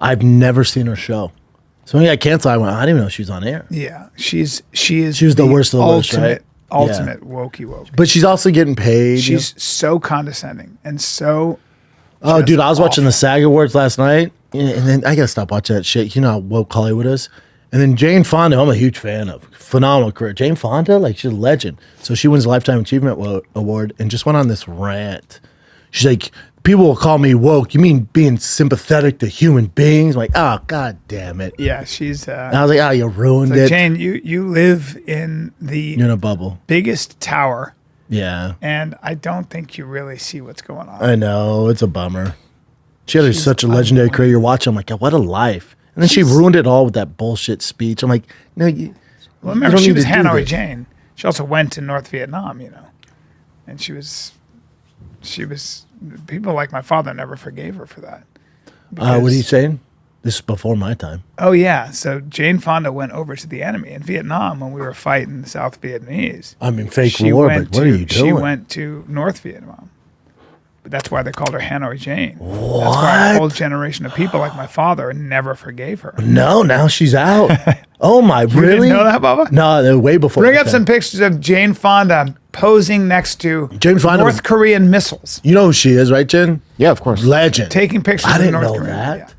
I've never seen her show. So when I got canceled, I went, I didn't even know she was on air. Yeah, she was the worst of the worst, right? Ultimate wokey. But she's also getting paid. She's so condescending and so. Oh, dude, I was watching the SAG Awards last night, and then I gotta stop watching that shit. You know how woke Hollywood is. And then Jane Fonda, I'm a huge fan of. Phenomenal career. Jane Fonda, like, she's a legend. So she wins a Lifetime Achievement Award and just went on this rant. She's like, people will call me woke. You mean being sympathetic to human beings? I'm like, oh, God damn it. Yeah, she's. And I was like, oh, you ruined it. Jane, you live in You're in a bubble. Biggest tower. Yeah. And I don't think you really see what's going on. I know. It's a bummer. She had such a legendary career. You're watching, I'm like, what a life. And then she ruined it all with that bullshit speech. I'm like, no, well, remember, she was Hanoi Jane. She also went to North Vietnam, you know. And she was, people like my father never forgave her for that. What are you saying? This is before my time. Oh, yeah. So Jane Fonda went over to the enemy in Vietnam when we were fighting the South Vietnamese. I mean, fake war, but what are you doing? She went to North Vietnam. But that's why they called her Hanoi Jane. What? That's why a whole generation of people like my father never forgave her. No, now she's out. Oh, my, really? You didn't know that, Bubba? No, they're way before. Bring up some pictures of Jane Fonda posing next to Jane Fonda North Korean missiles. You know who she is, right, Jen? Yeah, of course. Legend. Taking pictures I of didn't North know Korean. that.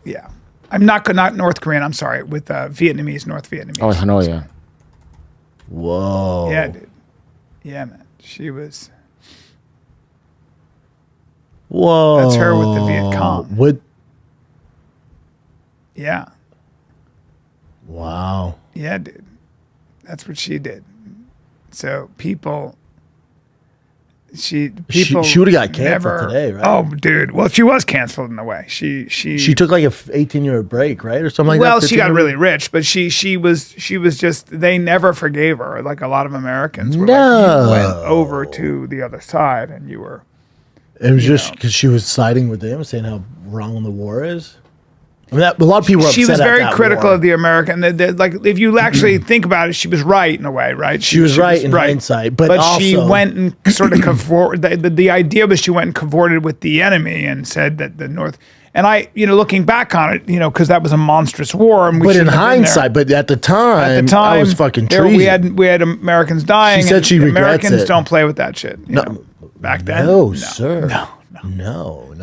Yeah. I'm not North Korean, I'm sorry, with Vietnamese, North Vietnamese. Oh, Hanoi, yeah. Whoa. Yeah, dude. Yeah, man. She was... Whoa. That's her with the Viet Cong. Yeah. Wow. Yeah, dude. That's what she did. So people she would have got canceled today, right? Oh, dude. Well, she was canceled in a way. She took like a 18-year break, right, or something like that. Well, she got really rich, but she was just. They never forgave her. Like a lot of Americans were like, you went over to the other side, and you were. It was just because she was siding with them, saying how wrong the war is. I mean, a lot of people were upset. She was very at that critical war. of the American. Like, if you actually think about it, she was right in a way, right? She was right in hindsight, but also, she went and sort of cavorted. The idea was she went and cavorted with the enemy and said that the North. And looking back on it, because that was a monstrous war. And but in hindsight, but at the time, that was fucking treason. We had Americans dying. She said she regrets Americans it. don't play with that shit. Back then, no, sir, no. No.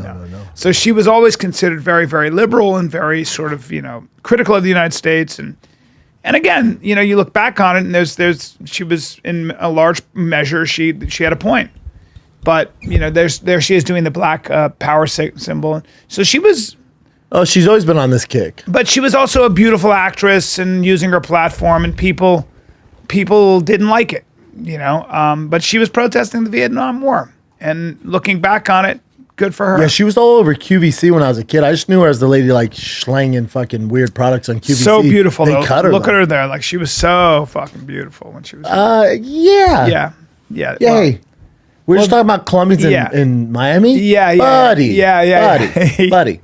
So she was always considered very, very liberal and very sort of critical of the United States. And again, you look back on it, and she was in a large measure she had a point. But there she is doing the black power symbol. So she was. Oh, she's always been on this kick. But she was also a beautiful actress and using her platform, and people didn't like it, But she was protesting the Vietnam War, and looking back on it, good for her. Yeah, she was all over QVC when I was a kid. I just knew her as the lady like slanging fucking weird products on QVC. So beautiful. They cut her. Look at her there, like she was so fucking beautiful when she was. Yeah. Yeah. Yay. We're just talking about Colombians in Miami? Yeah. Buddy. Yeah. Buddy.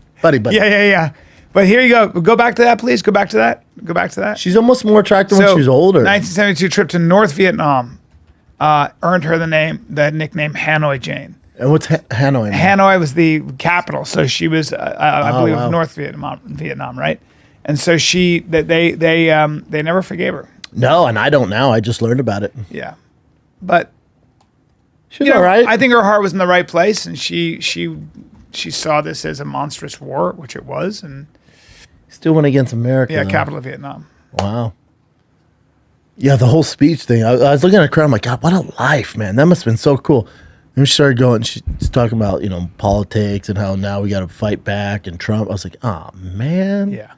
Yeah. But here you go. Go back to that, please. Go back to that. She's almost more attractive when she was older. 1972 trip to North Vietnam earned her the nickname Hanoi Jane. And what's Hanoi? Hanoi was the capital, so she was, I believe, North Vietnam, right? And so they never forgave her. No, and I don't now. I just learned about it. Yeah, but she's all right. I think her heart was in the right place, and she saw this as a monstrous war, which it was, and still went against America. Yeah, though. capital of Vietnam. Wow. Yeah, the whole speech thing. I was looking at her crowd. I'm like, God, what a life, man. That must have been so cool. And she started going. She's talking about politics and how now we got to fight back and Trump. I was like, oh man. Yeah,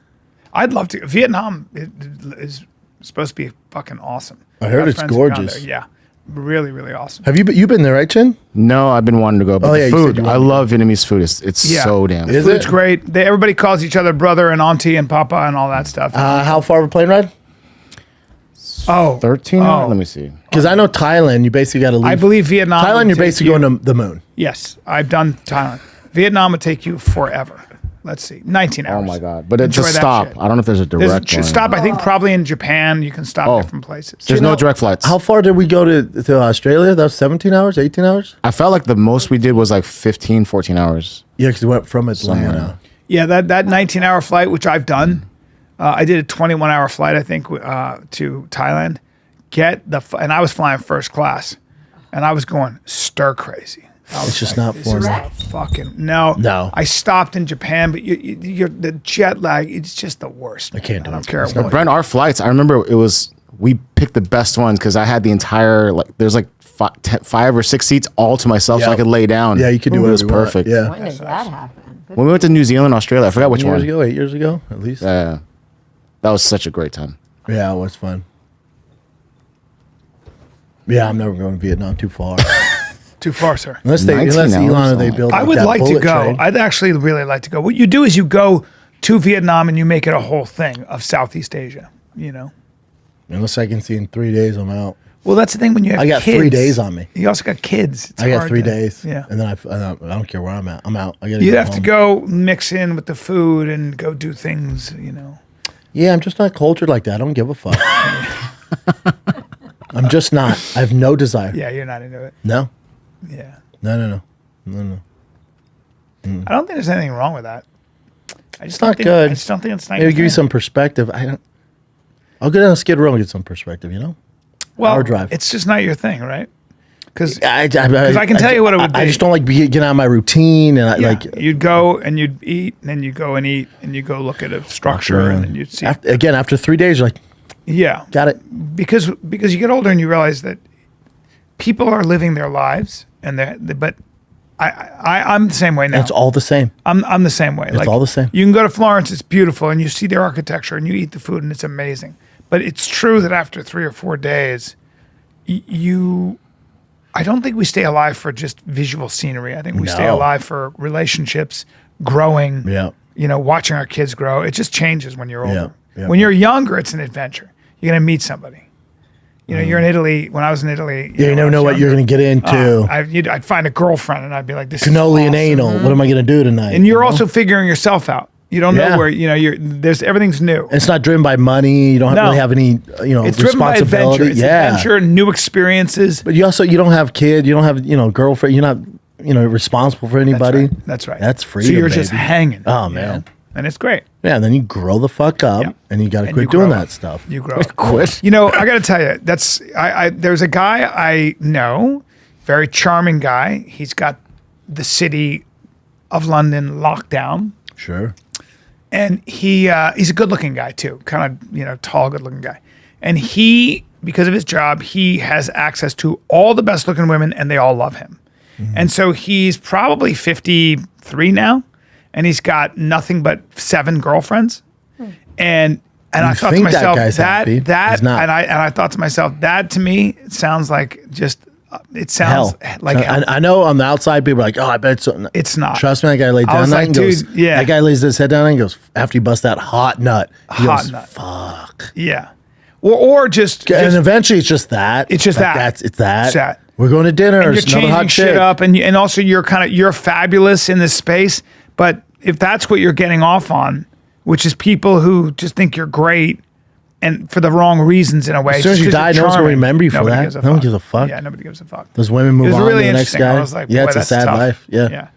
I'd love to. Vietnam is supposed to be fucking awesome. I heard it's gorgeous. Yeah, really, really awesome. Have you been there, right, Chin? No, I've been wanting to go. But the food, I love Vietnamese food. It's so damn good. It's great. Everybody calls each other brother and auntie and papa and all that stuff. How far of a plane ride? 13? Let me see. Because I know Thailand, you basically got to leave. I believe Vietnam. Thailand, you're basically going to the moon. Yes, I've done Thailand. Vietnam would take you forever. Let's see, 19 hours. Oh my God! But it's a stop. I don't know if there's a direct line. Stop. I think probably in Japan you can stop different places. There's no direct flights. How far did we go to Australia? That was 17 hours, 18 hours? I felt like the most we did was like 15, 14 hours. Yeah, because we went from Atlanta. Yeah, that 19-hour flight, which I've done. I did a 21-hour flight, I think, to Thailand. And I was flying first class, and I was going stir crazy. It's just not for me. Fucking no. No. I stopped in Japan, but you're the jet lag. It's just the worst. I can't do it. I don't care But what. Brent, our flights, I remember we picked the best ones because I had the entire, there's 5 or 6 seats all to myself so I could lay down. Yeah, you could do it. It was whatever you want. perfect. Yeah. When did that happen? When we went to New Zealand, Australia, I forgot which one. 8 years ago, at least. Yeah. That was such a great time. Yeah, it was fun. Yeah, I'm never going to Vietnam. Too far. Too far, sir. Unless 19 Elon hours, or they build. I would that like to bullet go. train. I'd actually really like to go. What you do is you go to Vietnam and you make it a whole thing of Southeast Asia. You know. Unless I can see in 3 days, I'm out. Well, that's the thing when you have I got kids. 3 days on me. You also got kids. It's I got hard 3 to- days. Yeah. And then I don't care where I'm at. I'm out. I gotta You'd get have to home. go mix in with the food and go do things, you know. Yeah, I'm just not cultured like that. I don't give a fuck. I'm just not. I have no desire. Yeah, you're not into it. No. Yeah. No. I don't think there's anything wrong with that. I just It's not don't think, good. I just don't think it's not Maybe your give you thing. some perspective. I'll go down Skid Row and get some perspective, you know? well, hour drive. It's just not your thing, right? Because I can tell you what it would I be. just don't like getting out of my routine. And you'd go and you'd eat, and then you go and eat, and you go look at a structure, and then you'd see. After 3 days, you're like, Yeah, got it. because you get older and you realize that people are living their lives, but I'm the same way now. It's all the same. I'm the same way. It's all the same. You can go to Florence, it's beautiful, and you see their architecture, and you eat the food, and it's amazing. But it's true that after 3 or 4 days, I don't think we stay alive for just visual scenery. I think we stay No. alive for relationships, growing. Yeah. You know, watching our kids grow. It just changes when you're older. Yeah. When you're younger, it's an adventure. You're gonna meet somebody. You know, you're in Italy. When I was in Italy, Yeah, you never know what you're going to get into. I'd find a girlfriend, and I'd be like, "This Cannoli is and awesome. anal. What am I going to do tonight? And you're You know? also figuring yourself out. You don't Yeah. know where there's everything's new. It's not driven by money. You don't No. really have any, It's driven by responsibility. adventure. It's adventure, new experiences. But you don't have kids. You don't have, girlfriend. You're not, responsible for anybody. That's right. That's freedom, So you're just baby. hanging. Oh, you man. know? And it's great. Yeah, and then you grow the fuck up, Yeah. and you got to And quit you grow doing up. that stuff. You grow up. Quit. You know, I got to tell you, there's a guy I know, very charming guy. He's got the city of London locked down. Sure. And he's a good-looking guy too, kind of tall, good-looking guy. And because of his job, he has access to all the best-looking women, and they all love him. Mm-hmm. And so he's probably 53 now, and he's got nothing but 7 girlfriends. And I thought to think that myself, guy's happy. He's not. and I thought to myself, that to me sounds like just it sounds Hell. like hell. I know on the outside, people are like, oh, I bet so. It's not. Trust me, that guy laid I down was that like, and goes, dude, yeah. That guy lays his head down and goes, after he busts that hot nut, he Hot goes, nut. fuck. Yeah. Or just And eventually it's just that. It's just Like, that. It's that. It's that. We're going to dinner. and you're It's another changing hot shit chick. up, and also you're fabulous in this space. But if that's what you're getting off on, which is people who just think you're great, and for the wrong reasons in a way. As soon as you die, no one's going to remember you for Nobody that. gives a No one fuck. gives a fuck. Yeah, nobody gives a fuck. Those women It move was on really to the next interesting. guy. I was like, yeah, boy, it's a that's sad tough. life. Yeah. Yeah.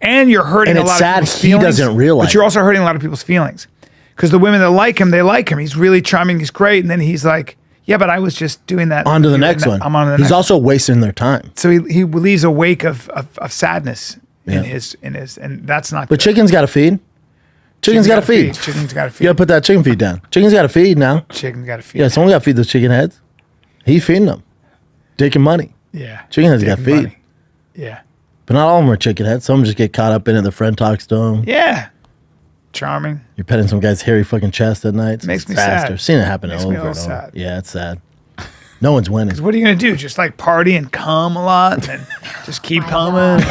And you're hurting And a it's lot of sad people's he feelings. doesn't realize But you're it. also hurting a lot of people's feelings. Because the women that like him, they like him. He's really charming. He's great. And then he's like, yeah, but I was just doing that. On to the next one. I'm on to the He's next also wasting their time. So he leaves a wake of sadness Yeah. in his, and that's not But good. chicken's got to feed. Chicken's got to feed. Chicken's got to feed. You got to put that chicken feed down. Chicken's got to feed now. Chicken's got to feed. Yeah, someone got to feed those chicken heads. He's feeding them. Taking money. Yeah. Chicken heads got to Taking feed. money. Yeah. But not all of them are chicken heads. Some just get caught up in it. The friend talks to them. Yeah. Charming. You're petting some guy's hairy fucking chest at night. It's Makes a me disaster. sad. Seen it happen Makes over me a and little over. sad. Yeah, it's sad. No one's winning. What are you gonna do? Just like party and cum a lot, and then just keep coming,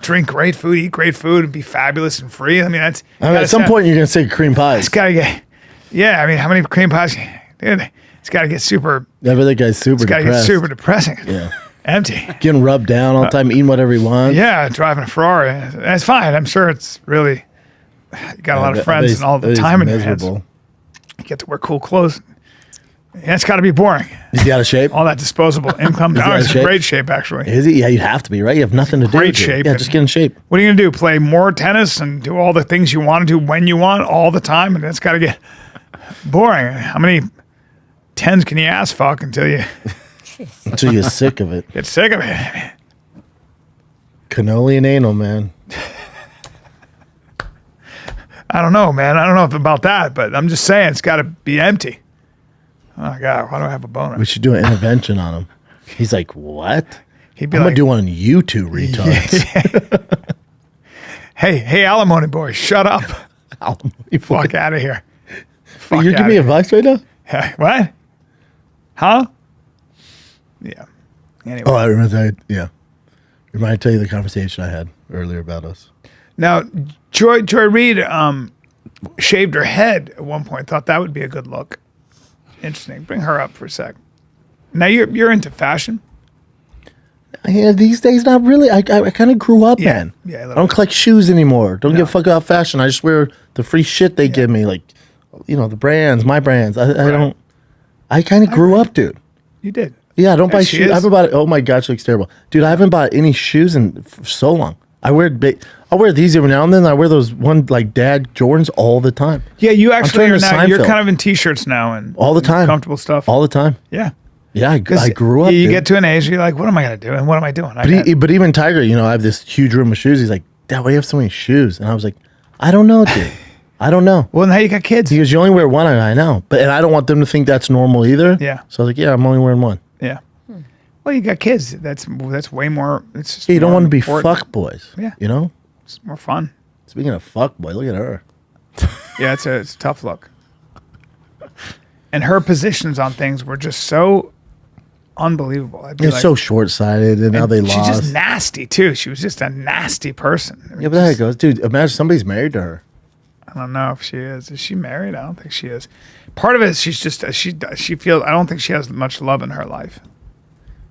drink great food, eat great food, and be fabulous and free. I mean, that's. At some point, you're gonna say cream pies. It's gotta get. Yeah, I mean, how many cream pies? Dude, it's gotta get super. That other guy's super It's gotta depressed. get super depressing. Yeah. Empty. Getting rubbed down all the time, eating whatever he wants. Yeah, driving a Ferrari. That's fine. I'm sure it's really. You got a lot of friends and all the time in your hands. miserable. You get to wear cool clothes. Yeah, it's got to be boring. Is he out of shape? All that disposable income. he No, out of he's in shape? great shape, actually. Is he? Yeah, you'd have to be, right? You have nothing to do. Great dude. shape. Yeah, just get in shape. What are you going to do? Play more tennis and do all the things you want to do when you want all the time? And that's got to get boring. How many tens can you ass fuck until you Until you're sick of it. get sick of it? Cannoli and anal, man. I don't know, man. I don't know about that, but I'm just saying it's got to be empty. Oh, God. Why do I have a boner? We should do an intervention on him. He's like, what? He'd be I'm like, gonna do one on you two retards. hey, alimony boy, shut up. You Fuck out of here. Fuck You're giving me outta advice right now? here. What? Huh? Yeah. Anyway. Oh, I remember that. Yeah. Remind me to tell you the conversation I had earlier about us. Now, Joy Reid shaved her head at one point. Thought that would be a good look. Interesting. Bring her up for a sec. Now you're into fashion. Yeah, these days, not really. I kind of grew up, man. Yeah, a I little don't bit. collect shoes anymore. Don't give a fuck about fashion. I just wear the free shit they give me, like, the brands, my brands. I don't. I kind of grew up, dude. You did. Yeah, I don't buy she shoes. is. I haven't bought. Oh my god, she looks terrible, dude. I haven't bought any shoes in so long. I wear these every now and then. I wear those one like dad Jordans all the time. Yeah, you actually turning are to now. You're Seinfeld. kind of in t-shirts now and All the time. comfortable stuff. All the time. Yeah. Yeah, I grew up. You dude. get to an age, you're like, what am I gonna do? And what am I doing? But even Tiger, I have this huge room of shoes. He's like, Dad, why do you have so many shoes? And I was like, I don't know, dude. I don't know. well, now you got kids. He goes, you only wear one. I know, and I don't want them to think that's normal either. Yeah. So I was like, yeah, I'm only wearing one. Yeah. Well, you got kids. That's way more. It's just Hey, you don't more want to be important. fuck boys. Yeah. It's more fun. Speaking of fuck boy, look at her. Yeah, it's a tough look. And her positions on things were just so unbelievable. I'd be It's like, so short sighted, and now they she's lost. just nasty too. She was just a nasty person. I mean, Yeah, but there it goes, dude. Imagine somebody's married to her. I don't know if she is. Is she married? I don't think she is. Part of it is she's just she feels. I don't think she has much love in her life.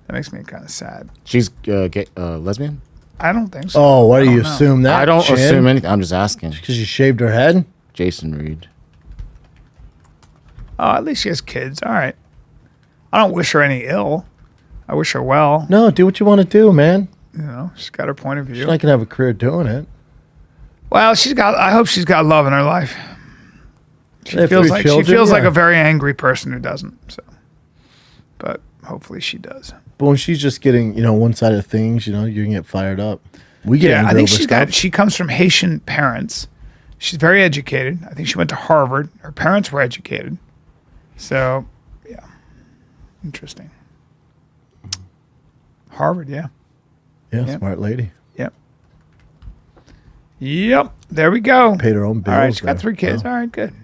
That makes me kind of sad. She's gay, lesbian? I don't think so. Oh, why I do you don't know. assume that? I don't assume anything. I'm just asking. because you shaved her head. Jason Reid. Oh, at least she has kids. All right. I don't wish her any ill. I wish her well. No, do what you want to do, man. She's got her point of view. She's not gonna have a career doing it. Well, I hope she's got love in her life. She If feels three like children, like yeah. a very angry person who doesn't. So, but hopefully she does. But when she's just getting, one side of things, you can get fired up. We get Yeah, angry I think over stuff. she comes from Haitian parents. She's very educated. I think she went to Harvard. Her parents were educated. So, yeah, interesting. Harvard, yeah. Yeah, smart lady. Yep. There we go. Paid her own bills. All right, she got there. 3 kids. Oh. All right, good.